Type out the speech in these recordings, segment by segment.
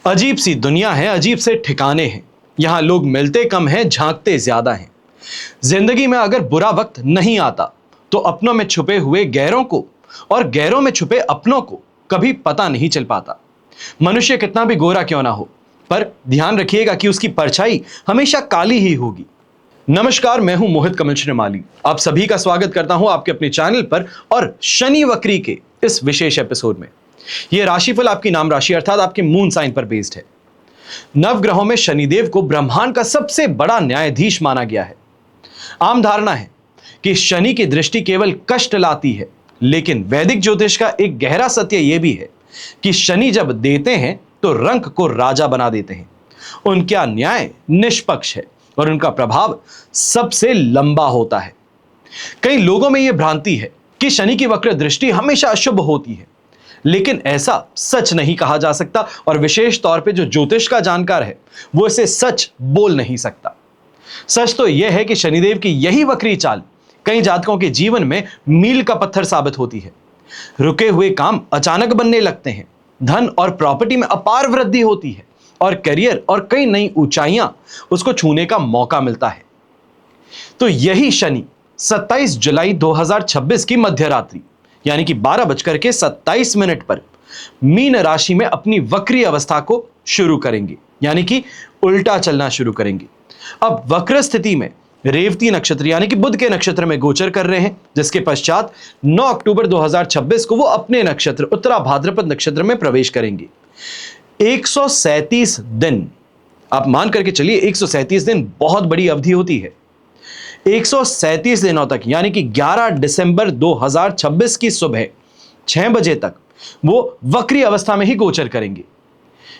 अजीब सी दुनिया है, अजीब से ठिकाने हैं। यहां लोग मिलते कम हैं, झांकते ज्यादा हैं। जिंदगी में अगर बुरा वक्त नहीं आता तो अपनों में छुपे हुए गैरों को और गैरों में छुपे अपनों को कभी पता नहीं चल पाता। मनुष्य कितना भी गोरा क्यों ना हो, पर ध्यान रखिएगा कि उसकी परछाई हमेशा काली ही होगी। नमस्कार, मैं हूं मोहित कमल श्रीमाली। आप सभी का स्वागत करता हूं आपके अपने चैनल पर और शनि वक्री के इस विशेष एपिसोड में। यह राशिफल आपकी नाम राशि अर्थात आपके मून साइन पर बेस्ड है। नवग्रहों में शनिदेव को ब्रह्मांड का सबसे बड़ा न्यायाधीश माना गया है। आम धारणा है कि शनि की दृष्टि केवल कष्ट लाती है, लेकिन वैदिक ज्योतिष का एक गहरा सत्य यह भी है कि शनि जब देते हैं तो रंक को राजा बना देते हैं। उनका न्याय निष्पक्ष है और उनका प्रभाव सबसे लंबा होता है। कई लोगों में यह भ्रांति है कि शनि की वक्र दृष्टि हमेशा अशुभ होती है, लेकिन ऐसा सच नहीं कहा जा सकता और विशेष तौर पे जो ज्योतिष का जानकार है वो इसे सच बोल नहीं सकता। सच तो यह है कि शनिदेव की यही वक्री चाल कई जातकों के जीवन में मील का पत्थर साबित होती है। रुके हुए काम अचानक बनने लगते हैं, धन और प्रॉपर्टी में अपार वृद्धि होती है और करियर और कई नई ऊंचाइयां उसको छूने का मौका मिलता है। तो यही शनि 27 जुलाई 2026 की मध्य रात्रि यानी कि 12:27 पर मीन राशि में अपनी वक्री अवस्था को शुरू करेंगे, यानी कि उल्टा चलना शुरू करेंगे। अब वक्र स्थिति में रेवती नक्षत्र यानी कि बुध के नक्षत्र में गोचर कर रहे हैं, जिसके पश्चात 9 अक्टूबर 2026 को वो अपने नक्षत्र उत्तरा भाद्रपद नक्षत्र में प्रवेश करेंगे। 137 दिन, आप मान करके चलिए 137 दिन बहुत बड़ी अवधि होती है। 137 दिनों तक यानी कि 11 दिसंबर 2026 की सुबह 6 बजे तक वो वक्री अवस्था में ही गोचर करेंगे।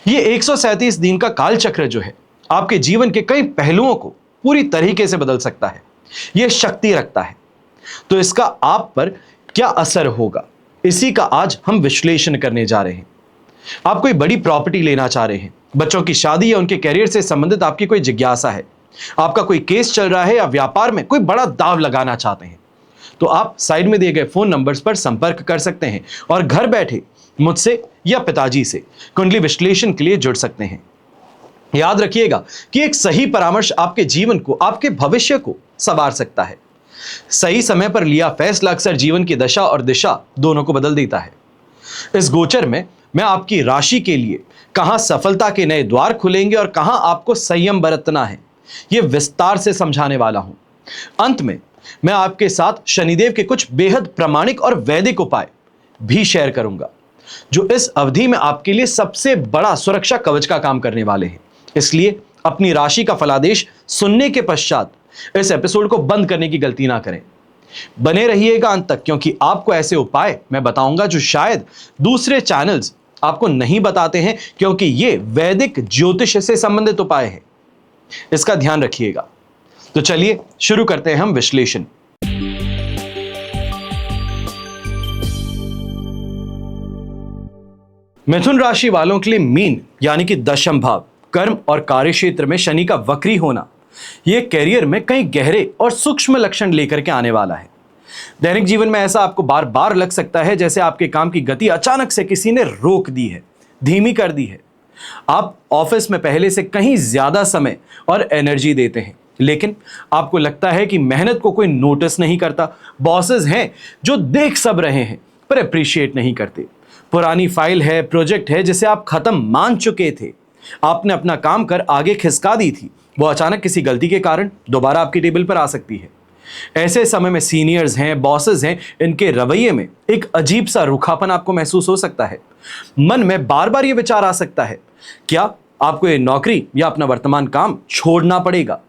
ये 137 दिन का काल चक्र जो है आपके जीवन के कई पहलुओं को पूरी तरीके से बदल सकता है। यह शक्ति रखता है, तो इसका आप पर क्या असर होगा, इसी का आज हम विश्लेषण करने जा रहे हैं। आप कोई बड़ी प्रॉपर्टी लेना चाह रहे हैं, बच्चों की शादी या उनके कैरियर से संबंधित आपकी कोई जिज्ञासा है, आपका कोई केस चल रहा है या व्यापार में कोई बड़ा दांव लगाना चाहते हैं, तो आप साइड में दिए गए फोन नंबर्स पर संपर्क कर सकते हैं और घर बैठे मुझसे या पिताजी से कुंडली विश्लेषण के लिए जुड़ सकते हैं। याद रखिएगा कि एक सही परामर्श आपके जीवन को, आपके भविष्य को संवार सकता है। सही समय पर लिया फैसला अक्सर जीवन की दशा और दिशा दोनों को बदल देता है। इस गोचर में मैं आपकी राशि के लिए कहां सफलता के नए द्वार खुलेंगे और कहां आपको संयम बरतना है, यह विस्तार से समझाने वाला हूं। अंत में मैं आपके साथ शनिदेव के कुछ बेहद प्रामाणिक और वैदिक उपाय भी शेयर करूंगा, जो इस अवधि में आपके लिए सबसे बड़ा सुरक्षा कवच का काम करने वाले हैं। इसलिए अपनी राशि का फलादेश सुनने के पश्चात इस एपिसोड को बंद करने की गलती ना करें। बने रहिएगा अंत तक, क्योंकि आपको ऐसे उपाय मैं बताऊंगा जो शायद दूसरे चैनल्स आपको नहीं बताते हैं, क्योंकि ये वैदिक ज्योतिष से संबंधित उपाय है। इसका ध्यान रखिएगा। तो चलिए शुरू करते हैं हम विश्लेषण। मिथुन राशि वालों के लिए मीन यानी कि दशम भाव, कर्म और कार्य क्षेत्र में शनि का वक्री होना यह कैरियर में कई गहरे और सूक्ष्म लक्षण लेकर के आने वाला है। दैनिक जीवन में ऐसा आपको बार बार लग सकता है जैसे आपके काम की गति अचानक से किसी ने रोक दी है, धीमी कर दी है। आप ऑफिस में पहले से कहीं ज्यादा समय और एनर्जी देते हैं, लेकिन आपको लगता है कि मेहनत को कोई नोटिस नहीं करता। बॉसेस हैं जो देख सब रहे हैं पर अप्रिशिएट नहीं करते। पुरानी फाइल है, प्रोजेक्ट है जिसे आप खत्म मान चुके थे, आपने अपना काम कर आगे खिसका दी थी, वो अचानक किसी गलती के कारण दोबारा आपकी टेबल पर आ सकती है। ऐसे समय में सीनियर्स हैं, बॉसेस हैं, इनके रवैये में एक अजीब सा रूखापन आपको महसूस हो सकता है। मन में बार बार ये विचार आ सकता है, क्या आपको ये नौकरी या अपना वर्तमान काम छोड़ना पड़ेगा?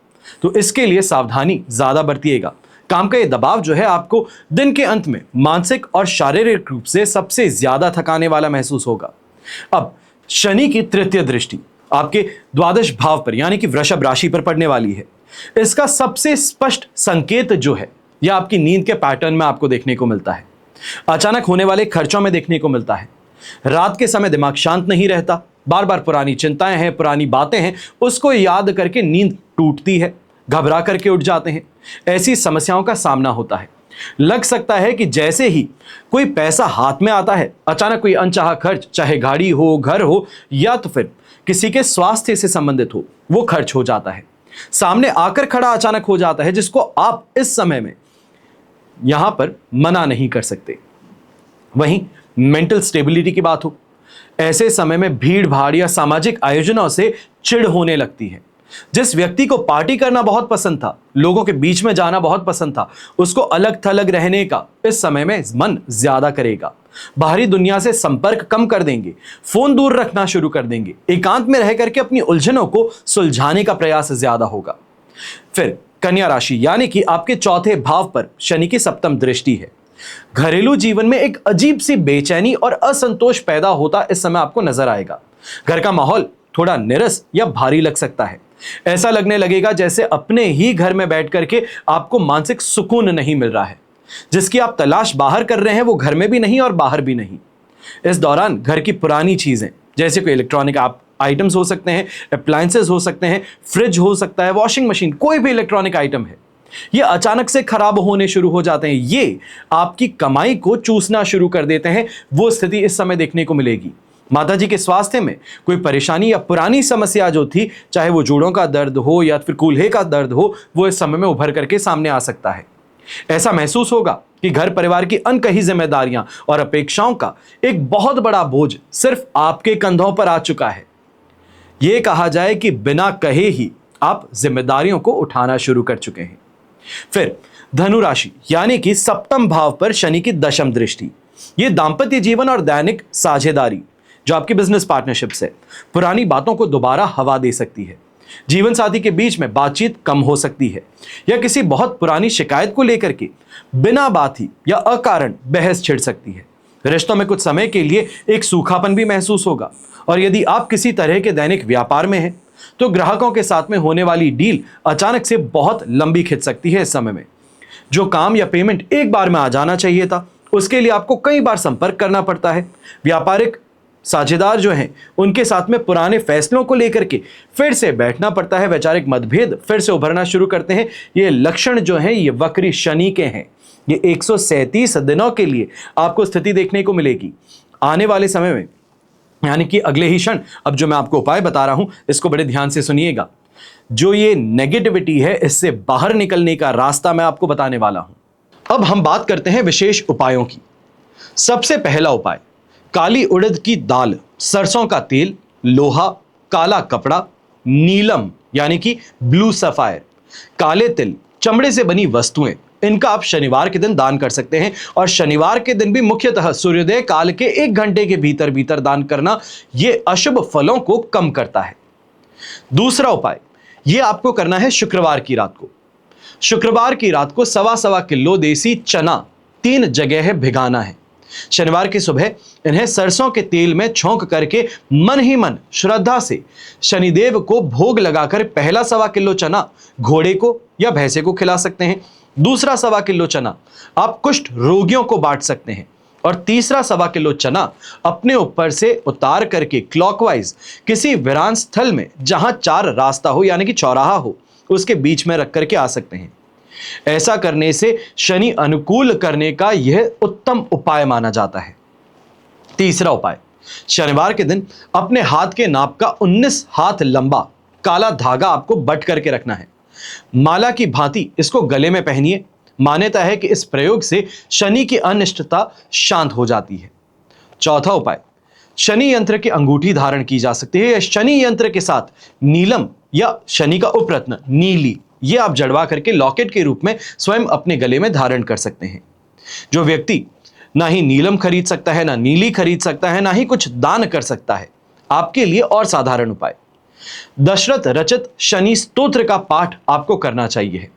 तो इसके लिए सावधानी ज्यादा बरतिएगा। काम का ये दबाव जो है आपको दिन के अंत में मानसिक और शारीरिक रूप से सबसे ज्यादा थकाने वाला महसूस होगा। अब शनि की तृतीय दृष्टि आपके द्वादश भाव पर यानी कि वृषभ राशि पर पड़ने वाली है। इसका सबसे स्पष्ट संकेत जो है यह आपकी नींद के पैटर्न में आपको देखने को मिलता है, अचानक होने वाले खर्चों में देखने को मिलता है। रात के समय दिमाग शांत नहीं रहता, बार बार पुरानी चिंताएं हैं, पुरानी बातें हैं, उसको याद करके नींद टूटती है, घबरा करके उठ जाते हैं। ऐसी समस्याओं का सामना होता है। लग सकता है कि जैसे ही कोई पैसा हाथ में आता है, अचानक कोई अनचाहा खर्च, चाहे गाड़ी हो, घर हो या तो फिर किसी के स्वास्थ्य से संबंधित हो वो खर्च हो जाता है, सामने आकर खड़ा अचानक हो जाता है, जिसको आप इस समय में यहां पर मना नहीं कर सकते। वहीं मेंटल स्टेबिलिटी की बात हो, ऐसे समय में भीड़ भाड़ या सामाजिक आयोजनों से चिढ़ होने लगती है। जिस व्यक्ति को पार्टी करना बहुत पसंद था, लोगों के बीच में जाना बहुत पसंद था, उसको अलग थलग रहने का इस समय में मन ज्यादा करेगा। बाहरी दुनिया से संपर्क कम कर देंगे, फोन दूर रखना शुरू कर देंगे, एकांत में रह करके अपनी उलझनों को सुलझाने का प्रयास ज्यादा होगा। फिर कन्या राशि, यानी कि आपके चौथे भाव पर शनि की सप्तम दृष्टि है। घरेलू जीवन में एक अजीब सी बेचैनी और असंतोष पैदा होता इस समय आपको नजर आएगा। घर का माहौल थोड़ा निरस या भारी लग सकता है। ऐसा लगने लगेगा जैसे अपने ही घर में बैठ करके आपको मानसिक सुकून नहीं मिल रहा है। जिसकी आप तलाश बाहर कर रहे हैं वो घर में भी नहीं और बाहर भी नहीं। इस दौरान घर की पुरानी चीजें, जैसे कोई इलेक्ट्रॉनिक आइटम्स हो सकते हैं, अप्लायंसेस हो सकते हैं, फ्रिज हो सकता है, वॉशिंग मशीन, कोई भी इलेक्ट्रॉनिक आइटम है, ये अचानक से खराब होने शुरू हो जाते हैं। ये आपकी कमाई को चूसना शुरू कर देते हैं। वो स्थिति इस समय देखने को मिलेगी। माताजी के स्वास्थ्य में कोई परेशानी या पुरानी समस्या जो थी, चाहे वो जोड़ों का दर्द हो या फिर कूल्हे का दर्द हो, वो इस समय में उभर करके सामने आ सकता है। ऐसा महसूस होगा कि घर परिवार की अनकही जिम्मेदारियां और अपेक्षाओं का एक बहुत बड़ा बोझ सिर्फ आपके कंधों पर आ चुका है। यह कहा जाए कि बिना कहे ही आप जिम्मेदारियों को उठाना शुरू कर चुके हैं। फिर धनु राशि, यानी कि सप्तम भाव पर शनि की दशम दृष्टि। यह दांपत्य जीवन और दैनिक साझेदारी, जो आपकी बिजनेस पार्टनरशिप्स है, पुरानी बातों को दोबारा हवा दे सकती है। जीवन साथी के बीच में बातचीत कम हो सकती है या किसी बहुत पुरानी शिकायत को लेकर के बिना बात ही या अकारण बहस छिड़ सकती है। रिश्तों में कुछ समय के लिए एक सूखापन भी महसूस होगा। और यदि आप किसी तरह के दैनिक व्यापार में हैं तो ग्राहकों के साथ में होने वाली डील अचानक से बहुत लंबी खिंच सकती है। इस समय में जो काम या पेमेंट एक बार में आ जाना चाहिए था, उसके लिए आपको कई बार संपर्क करना पड़ता है। व्यापारिक साझेदार जो हैं, उनके साथ में पुराने फैसलों को लेकर के फिर से बैठना पड़ता है। वैचारिक मतभेद फिर से उभरना शुरू करते हैं। ये लक्षण जो हैं, ये वक्री शनि के हैं। ये 137 दिनों के लिए आपको स्थिति देखने को मिलेगी। आने वाले समय में, यानी कि अगले ही क्षण, अब जो मैं आपको उपाय बता रहा हूं, इसको बड़े ध्यान से सुनिएगा। जो ये नेगेटिविटी है, इससे बाहर निकलने का रास्ता मैं आपको बताने वाला हूं। अब हम बात करते हैं विशेष उपायों की। सबसे पहला उपाय, काली उड़द की दाल, सरसों का तेल, लोहा, काला कपड़ा, नीलम यानी कि ब्लू सफायर, काले तिल, चमड़े से बनी वस्तुएं, इनका आप शनिवार के दिन दान कर सकते हैं। और शनिवार के दिन भी मुख्यतः सूर्योदय काल के 1 घंटे के भीतर भीतर दान करना यह अशुभ फलों को कम करता है। दूसरा उपाय यह आपको करना है शुक्रवार की रात को। शुक्रवार की रात को 1.25 किलो देसी चना 3 जगह भिगाना है। शनिवार की सुबह इन्हें सरसों के तेल में छौंक करके मन ही मन श्रद्धा से शनिदेव को भोग लगाकर पहला 1.25 किलो चना घोड़े को या भैंसे को खिला सकते हैं। दूसरा 1.25 किलो चना आप कुष्ठ रोगियों को बांट सकते हैं। और तीसरा 1.25 किलो चना अपने ऊपर से उतार करके क्लॉकवाइज किसी वीरान स्थल में, जहां 4 रास्ता हो यानी कि चौराहा हो, उसके बीच में रख करके आ सकते हैं। ऐसा करने से शनि अनुकूल करने का यह उत्तम उपाय माना जाता है। तीसरा उपाय, शनिवार के दिन अपने हाथ के नाप का 19 हाथ लंबा काला धागा आपको बट करके रखना है। माला की भांति इसको गले में पहनिए। मान्यता है कि इस प्रयोग से शनि की अनिष्टता शांत हो जाती है। चौथा उपाय, शनि यंत्र की अंगूठी धारण की जा सकती है। शनि यंत्र के साथ नीलम या शनि का उपरत्न नीली, ये आप जड़वा करके लॉकेट के रूप में स्वयं अपने गले में धारण कर सकते हैं। जो व्यक्ति ना ही नीलम खरीद सकता है, ना नीली खरीद सकता है, ना ही कुछ दान कर सकता है, आपके लिए और साधारण उपाय, दशरथ रचित शनि स्तोत्र का पाठ आपको करना चाहिए।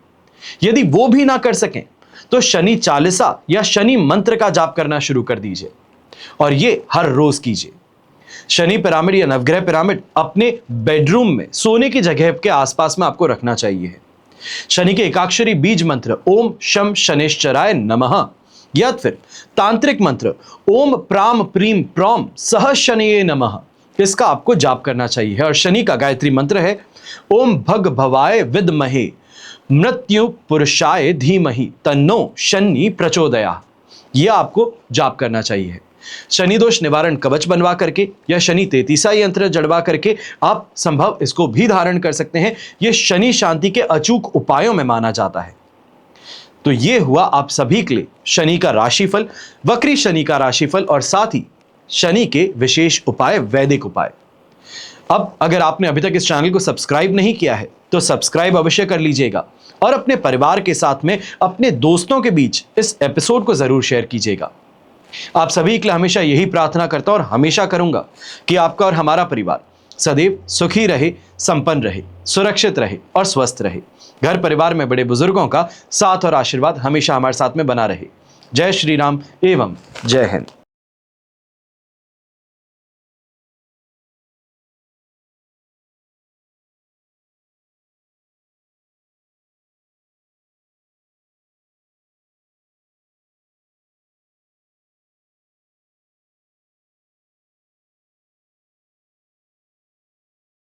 यदि वो भी ना कर सकें तो शनि चालीसा या शनि मंत्र का जाप करना शुरू कर दीजिए और ये हर रोज कीजिए। शनि पिरामिड या नवग्रह पिरामिड अपने बेडरूम में सोने की जगह के आसपास में आपको रखना चाहिए। शनि के एकाक्षरी बीज मंत्र ओम शम शनेश्चराय नमः या फिर तांत्रिक मंत्र ओम प्राम प्रीम प्रॉम सह शनिये नमः, इसका आपको जाप करना चाहिए। और शनि का गायत्री मंत्र है ओम भग भवाय विद्महे मृत्यु पुरुषाय धीमहि तन्नो शनि प्रचोदया। ये आपको जाप करना चाहिए। शनि दोष निवारण कवच बनवा करके या शनि 33 यंत्र जड़वा करके आप संभव इसको भी धारण कर सकते हैं। ये शनि शांति के अचूक उपायों में माना जाता है। तो ये हुआ आप सभी के लिए शनि का राशिफल, वक्री शनि का राशिफल और साथ ही शनि के विशेष उपाय, वैदिक उपाय। अब अगर आपने अभी तक इस चैनल को सब्सक्राइब नहीं किया है तो सब्सक्राइब अवश्य कर लीजिएगा और अपने परिवार के साथ में, अपने दोस्तों के बीच इस एपिसोड को जरूर शेयर कीजिएगा। आप सभी के लिए हमेशा यही प्रार्थना करता और हमेशा करूंगा कि आपका और हमारा परिवार सदैव सुखी रहे, संपन्न रहे, सुरक्षित रहे और स्वस्थ रहे। घर परिवार में बड़े बुजुर्गों का साथ और आशीर्वाद हमेशा हमारे साथ में बना रहे। जय श्री राम एवं जय हिंद।